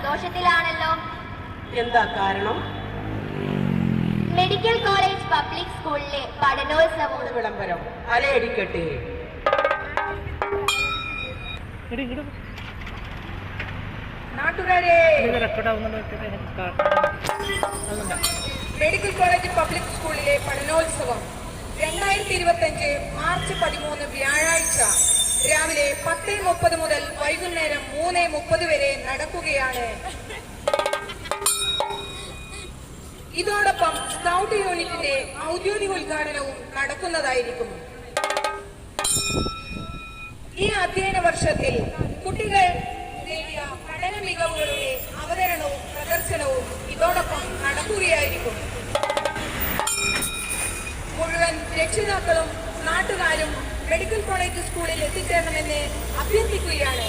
സന്തോഷത്തിലാണല്ലോ. എന്താ കാരണം? Medical college public സ്കൂളിലെ പഠനോത്സവം. വിളംബരം അലയടിക്കട്ടെ. നാട്ടുകാരെ, മെഡിക്കൽ കോളേജ് പബ്ലിക് സ്കൂളിലെ പഠനോത്സവം 2025 മാർച്ച് 13 വ്യാഴാഴ്ച രാവിലെ 10:30 മുതൽ വൈകുന്നേരം 3:30 വരെ നടക്കുകയാണ്. ഇതോടൊപ്പം സ്കൗട്ട് യൂണിറ്റിന്റെ ഔദ്യോഗിക ഉദ്ഘാടനവും നടക്കുന്നതായിരിക്കും. ഈ അധ്യയന വർഷത്തിൽ കുട്ടികൾ നേടിയ പഠന മികവുകളുടെ അവതരണവും പ്രദർശനവും ഇതോടൊപ്പം നടക്കുകയായിരിക്കും. മുഴുവൻ രക്ഷിതാക്കളും നാട്ടുകാരും മെഡിക്കൽ കോളേജ് സ്കൂളിൽ എത്തിച്ചേരണമെന്ന് അഭ്യർത്ഥിക്കുകയാണ്.